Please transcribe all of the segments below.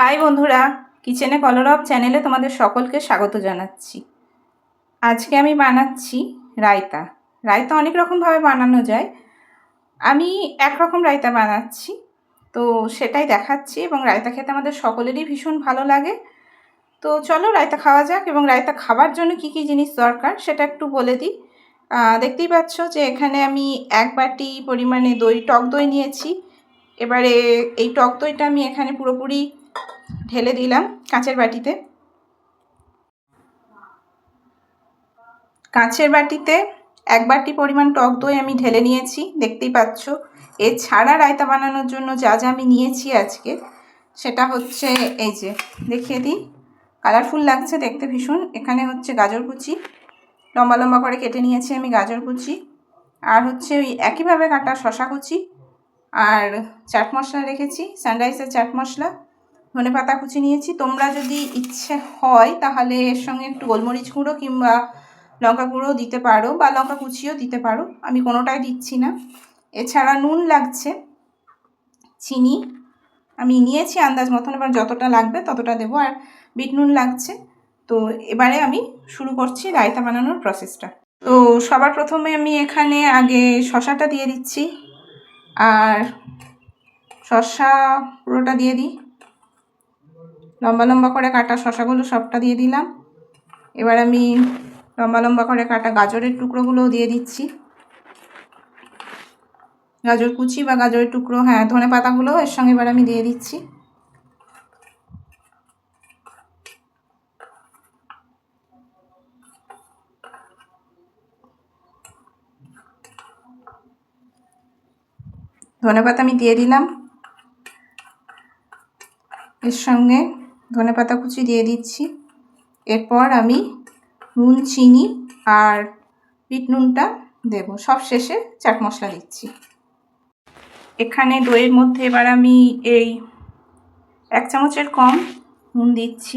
High বন্ধুরা, কিচেনে কলরব চ্যানেলে তোমাদের সকলকে স্বাগত জানাচ্ছি। আজকে আমি বানাচ্ছি রায়তা। রায়তা অনেক রকমভাবে বানানো যায়, আমি একরকম রায়তা বানাচ্ছি, তো সেটাই দেখাচ্ছি। এবং রায়তা খেতে আমাদের সকলেরই ভীষণ ভালো লাগে। তো চলো রায়তা খাওয়া যাক। এবং রায়তা খাবার জন্য কি কি জিনিস দরকার সেটা একটু বলে দিই। দেখতেই পাচ্ছ যে এখানে আমি 1 বাটি পরিমাণে টক দই নিয়েছি। এবারে এই টক দইটা আমি এখানে পুরোপুরি ঢেলে দিলাম কাঁচের বাটিতে। কাঁচের বাটিতে 1 বাটি পরিমাণ টক দই আমি ঢেলে নিয়েছি, দেখতেই পাচ্ছ। এছাড়া রায়তা বানানোর জন্য যা যা আমি নিয়েছি আজকে, সেটা হচ্ছে এই যে দেখিয়ে দিই, কালারফুল লাগছে দেখতে ভীষণ। এখানে হচ্ছে গাজর কুচি, লম্বা লম্বা করে কেটে নিয়েছি আমি গাজর কুচি। আর হচ্ছে ওই একইভাবে কাটা শশা কুচি। আর চাট মশলা রেখেছি, সানরাইসের চাট মশলা। ধনেপাতা কুচি নিয়েছি। তোমরা যদি ইচ্ছে হয় তাহলে এর সঙ্গে একটু গোলমরিচ গুঁড়ো কিংবা লঙ্কা গুঁড়ো দিতে পারো, বা লঙ্কা কুচিও দিতে পারো, আমি কোনোটাই দিচ্ছি না। এছাড়া নুন লাগছে, চিনি আমি নিয়েছি আন্দাজ মতন, এবার যতটা লাগবে ততটা দেবো। আর বিট নুন লাগছে। তো এবারে আমি শুরু করছি রায়তা বানানোর প্রসেসটা। তো সবার প্রথমে আমি এখানে আগে শশাটা দিয়ে দিচ্ছি। আর শশা পুরোটা দিয়ে দিই, লম্বা লম্বা করে কাটা শশাগুলো সবটা দিয়ে দিলাম। এবার আমি লম্বা লম্বা করে কাটা গাজরের টুকরোগুলোও দিয়ে দিচ্ছি, গাজর কুচি বা গাজরের টুকরো, হ্যাঁ ধনে পাতাগুলো এর সঙ্গে এবার আমি দিয়ে দিচ্ছি। ধনে পাতা আমি দিয়ে দিলাম, এর সঙ্গে ধনে পাতা কুচি দিয়ে দিচ্ছি। এরপর আমি নুন, চিনি আর বিট নুনটা দেব, সব শেষে চাট মশলা দিচ্ছি। এখানে দইয়ের মধ্যে এবার আমি এই 1 চামচের কম নুন দিচ্ছি।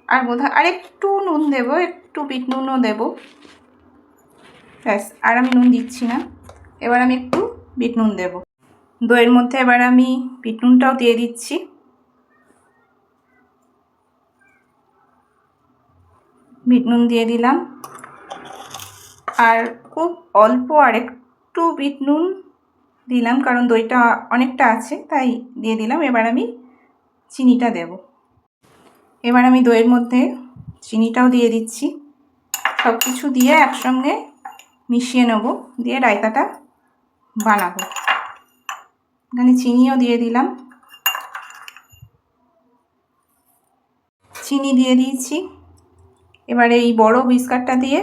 আর বোধহয় আর একটু নুন দেব, একটু বিট নুনও দেব, ব্যাস। আর আমি নুন দিচ্ছি না। এবার আমি একটু বিট নুন দেব দইয়ের মধ্যে। এবার আমি বিট নুনটাও দিয়ে দিচ্ছি। বিট নুন দিয়ে দিলাম, আর খুব অল্প আর একটু বিট নুন দিলাম, কারণ দইটা অনেকটা আছে তাই দিয়ে দিলাম। এবার আমি চিনিটা দেব। এবার আমি দইয়ের মধ্যে চিনিটাও দিয়ে দিচ্ছি। সব কিছু দিয়ে একসঙ্গে মিশিয়ে নেব, দিয়ে রায়তাটা বানাবো। এখানে চিনিও দিয়ে দিলাম, চিনি দিয়ে দিয়েছি। এবার এই বড় হুইস্কারটা দিয়ে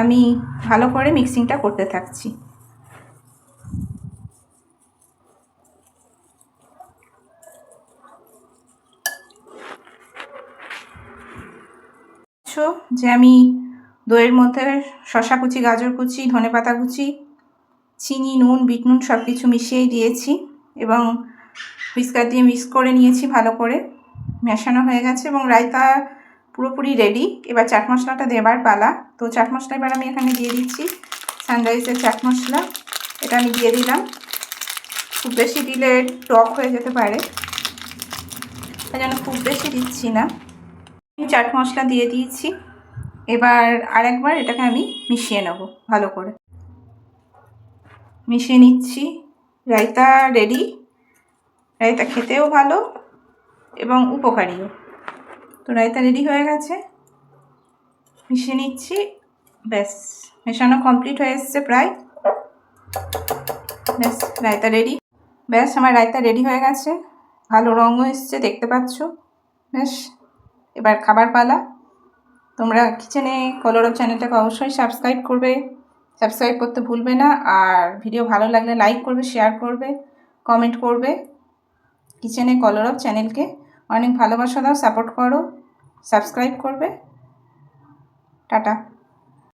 আমি ভালো করে মিক্সিংটা করতে থাকছি। যে আমি দইয়ের মধ্যে শশা কুচি, গাজর কুচি, ধনেপাতা কুচি, চিনি, নুন, বিট নুন সব কিছু মিশিয়েই দিয়েছি এবং হুইস্কার দিয়ে মিক্স করে নিয়েছি, ভালো করে মেশানো হয়ে গেছে এবং রায়তা পুরোপুরি রেডি। এবার চাট মশলাটা দেবার পালা। তো চাট মশলা এবার আমি এখানে দিয়ে দিচ্ছি সানরাইসের চাট মশলা। এটা আমি দিয়ে দিলাম। খুব বেশি দিলে টক হয়ে যেতে পারে, তাই জন্য খুব বেশি দিচ্ছি না। চাট মশলা দিয়ে দিয়েছি। এবার আরেকবার এটাকে আমি মিশিয়ে নেব, ভালো করে মিশিয়ে নিচ্ছি। রায়তা রেডি। রায়তা খেতেও ভালো এবং উপকারীও। তো রায়তা রেডি হয়ে গেছে, মিশিয়ে নিচ্ছি। ব্যাস, মেশানো কমপ্লিট হয়ে এসছে প্রায়। ব্যাস, রায়তা রেডি। ব্যাস, আমার রায়তা রেডি হয়ে গেছে, ভালো রঙও এসছে দেখতে পাচ্ছ। ব্যাস, এবার খাবার পালা। তোমরা কিচেনে কলরব চ্যানেলটাকে অবশ্যই সাবস্ক্রাইব করবে, সাবস্ক্রাইব করতে ভুলবে না। আর ভিডিও ভালো লাগলে লাইক করবে, শেয়ার করবে, কমেন্ট করবে। কিচেনে কলরব চ্যানেলকে অনেক ভালোবাসা দাও, সাপোর্ট করো, সাবস্ক্রাইব করবে। টাটা।